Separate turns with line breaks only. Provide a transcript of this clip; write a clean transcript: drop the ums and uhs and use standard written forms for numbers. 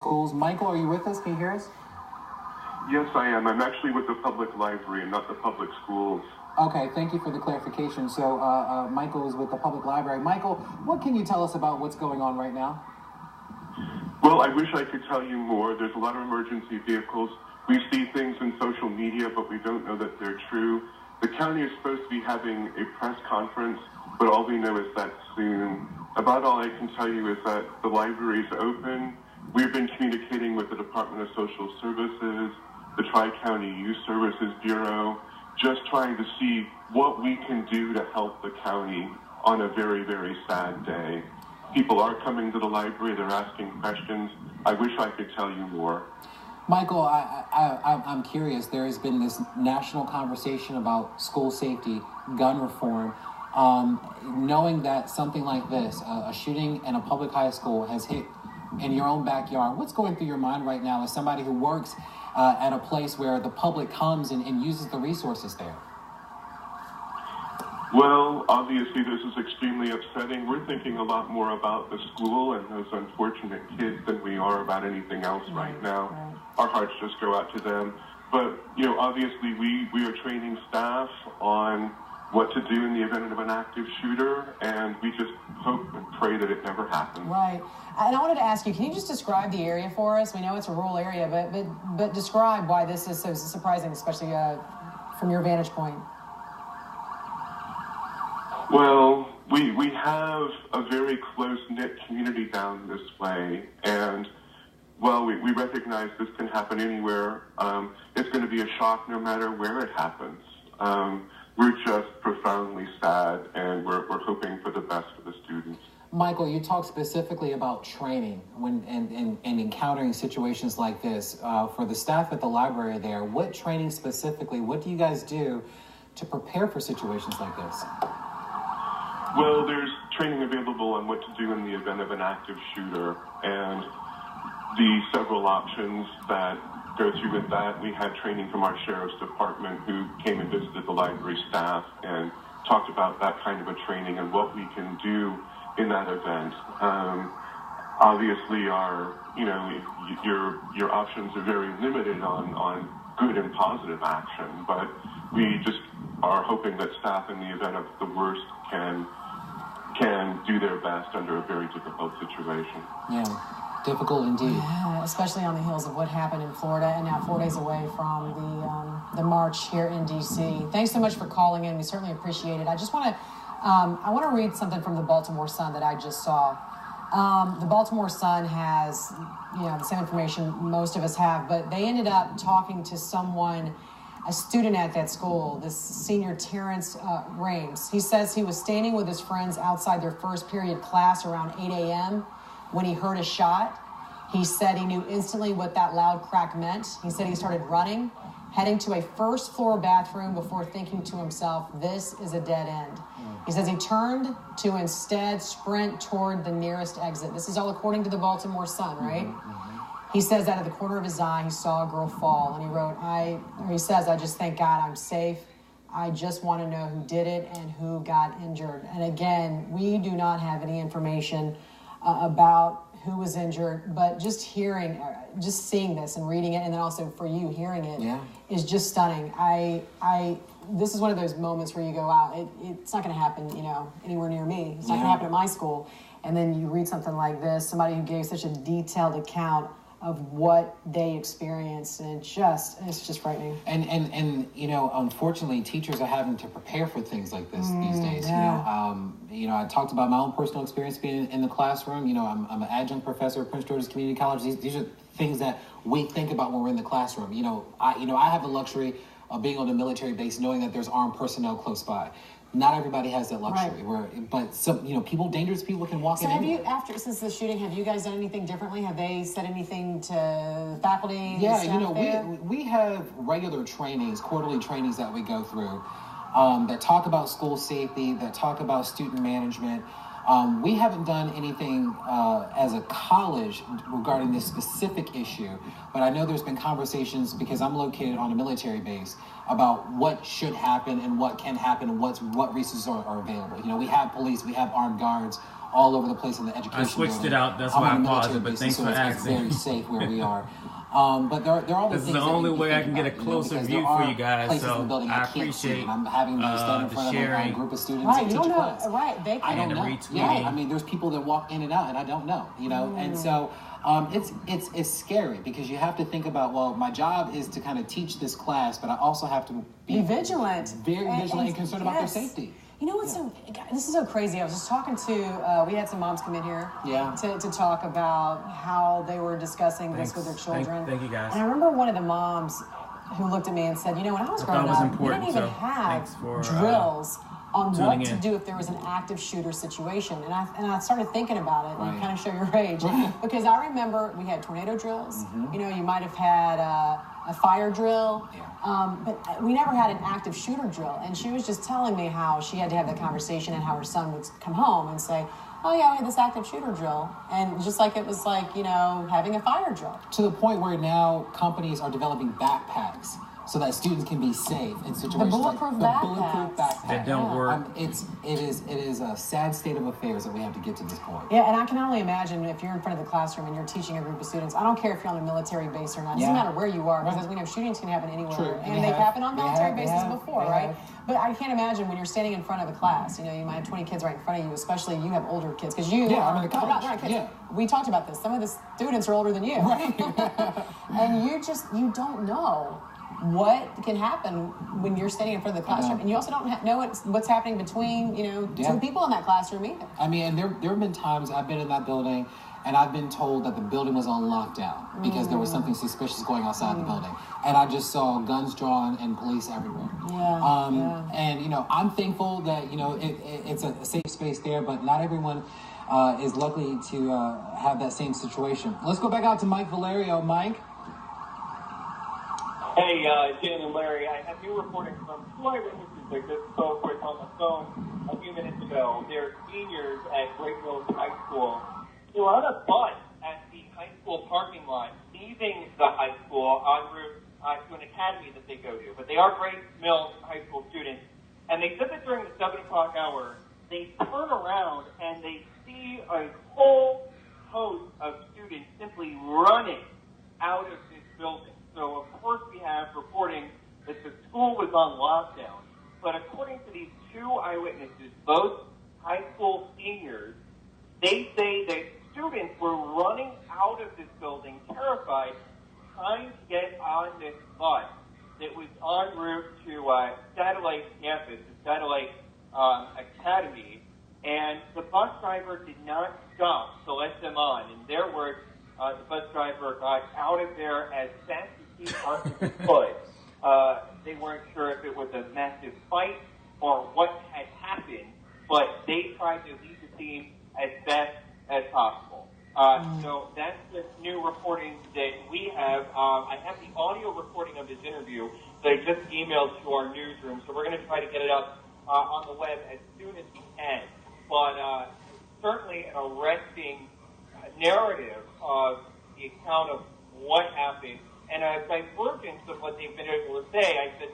Schools. Michael, are you with us? Can you hear us?
Yes, I am. I'm actually with the public library and not the public schools.
Okay, thank you for the clarification. So Michael is with the public library. Michael, what can you tell us about what's going on right now?
Well, I wish I could tell you more. There's a lot of emergency vehicles. We see things in social media, but we don't know that they're true. The county is supposed to be having a press conference, but all we know is that soon. About all I can tell you is that the library is open. We've been communicating with the Department of Social Services, the Tri-County Youth Services Bureau, just trying to see what we can do to help the county on a very, very sad day. People are coming to the library, they're asking questions. I wish I could tell you more.
Michael, I'm curious. There has been this national conversation about school safety, gun reform. Knowing that something like this, a shooting in a public high school, has hit in your own backyard, what's going through your mind right now as somebody who works at a place where the public comes and uses the resources there?
Well, obviously this is extremely upsetting. We're thinking a lot more about the school and those unfortunate kids than we are about anything else right now. Right. Our hearts just go out to them. But, you know, obviously we are training staff on what to do in the event of an active shooter, and we just hope and pray that it never happens.
Right. And I wanted to ask you, can you just describe the area for us? We know it's a rural area, but describe why this is so surprising, especially from your vantage point.
Well, we have a very close-knit community down this way, and while we recognize this can happen anywhere, it's going to be a shock no matter where it happens. We're just profoundly sad, and we're hoping for the best for the students.
Michael, you talked specifically about training and encountering situations like this. For the staff at the library there, what training specifically, what do you guys do to prepare for situations like this?
Well, there's training available on what to do in the event of an active shooter, and the several options that go through with that. We had training from our sheriff's department who came and visited the library staff and talked about that kind of a training and what we can do in that event. Obviously, your options are very limited on good and positive action, but we just are hoping that staff in the event of the worst can do their best under a very difficult situation.
Yeah, difficult indeed.
Yeah, especially on the heels of what happened in Florida, and now 4 days away from the march here in D.C. Thanks so much for calling in. We certainly appreciate it. I just want to I want to read something from the Baltimore Sun that I just saw. The Baltimore Sun has, the same information most of us have, but they ended up talking to someone, a student at that school, this senior Terrence Rames. He says he was standing with his friends outside their first period class around 8 a.m. when he heard a shot. He said he knew instantly what that loud crack meant. He said he started running, heading to a first-floor bathroom before thinking to himself, this is a dead end. He says he turned to instead sprint toward the nearest exit. This is all according to the Baltimore Sun, right? He says out of the corner of his eye, he saw a girl fall, and he wrote, he says, I just thank God I'm safe. I just want to know who did it and who got injured. And again, we do not have any information about who was injured, but just seeing this and reading it, and then also for you hearing it, is just stunning. This is one of those moments where you go out, it's not going to happen, anywhere near me. It's not going to happen at my school. And then you read something like this, somebody who gave such a detailed account of what they experienced, and it's just frightening. And
unfortunately, teachers are having to prepare for things like this these days.
Yeah.
I talked about my own personal experience being in the classroom. I'm an adjunct professor at Prince George's Community College. These are things that we think about when we're in the classroom. I have the luxury of being on a military base, knowing that there's armed personnel close by. Not everybody has that luxury. Right. But some, dangerous people can walk in.
So since the shooting, have you guys done anything differently? Have they said anything to faculty?
Yeah, we have regular trainings, quarterly trainings that we go through that talk about school safety, that talk about student management. We haven't done anything as a college regarding this specific issue, but I know there's been conversations, because I'm located on a military base, about what should happen and what can happen and what resources are available. We have police, we have armed guards all over the place in the education.
I switched
building.
it out. That's
I'm
why I
on a
paused
military
it, but
base,
thanks
so
for
it's
asking.
very safe where we are. But there are all the
This is
things
the
that
only
need to be
way I can
thinking
get a
about,
closer
because
view
there
for
are
you guys,
places
so
in the building
I
can't see,
appreciate
and I'm having to stand in
the
front of a
sharing.
group of students
Right,
and
you
teach
don't
a
know.
class.
Right, they
I don't
And
know.
retweeting.
Yeah, I mean, there's people that walk in and out, and I don't know, and so it's scary, because you have to think about, well, my job is to kind of teach this class, but I also have to
Be vigilant.
very vigilant and concerned about their safety.
You know what's this is so crazy. I was just talking to, we had some moms come in here to talk about how they were discussing this with their children.
Thank you, guys.
And I remember one of the moms who looked at me and said, when I was growing up, we didn't even have drills on what to do if there was an active shooter situation. And I started thinking about it, and kind of show your age. Because I remember we had tornado drills. You might have had a fire drill. But we never had an active shooter drill. And she was just telling me how she had to have that conversation, and how her son would come home and say, oh yeah, we had this active shooter drill. And just like it was like, having a fire drill.
To the point where now companies are developing backpacks so that students can be safe in situations
The bulletproof
like the
backpacks.
bulletproof backpack.
That don't work.
It is a sad state of affairs that we have to get to this point.
Yeah, and I can only imagine if you're in front of the classroom and you're teaching a group of students. I don't care if you're on a military base or not. It doesn't matter where you are, because we know shootings can happen anywhere.
True.
And they've happened on military bases before, right? But I can't imagine when you're standing in front of a class. You might have 20 kids right in front of you, especially you have older kids. Because you
I'm in the college.
not kids. Yeah. We talked about this. Some of the students are older than you.
Right.
And you don't know what can happen when you're standing in front of the classroom, and you also don't know what's happening between two people in that classroom either.
I mean, and there have been times I've been in that building, and I've been told that the building was on lockdown because there was something suspicious going outside the building, and I just saw guns drawn and police everywhere. And I'm thankful that it's a safe space there, but not everyone is lucky to have that same situation. Let's go back out to Mike Valerio. Mike.
Hey, Jan and Larry, I have new reporting from two eyewitnesses that just spoke with on the phone a few minutes ago. They're seniors at Great Mills High School. They were on a bus at the high school parking lot, leaving the high school en route to an academy that they go to. But they are Great Mills High School students. And they said that during the 7 o'clock hour, they turn around and they see a whole host of students simply running out of this building. So, of course, we have reporting that the school was on lockdown. But according to these two eyewitnesses, both high school seniors, they say that students were running out of this building, terrified, trying to get on this bus that was en route to Satellite Campus, the Satellite Academy. And the bus driver did not stop to let them on. In their words, the bus driver got out of there as fast as he possibly could. They weren't sure if it was a massive fight or what had happened, but they tried to leave the scene as best as possible. So that's the new reporting that we have. I have the audio recording of this interview that I just emailed to our newsroom, so we're going to try to get it up on the web as soon as we can. But certainly an arresting narrative of the account of what happened, and a divergence of what they've been able to say. I said,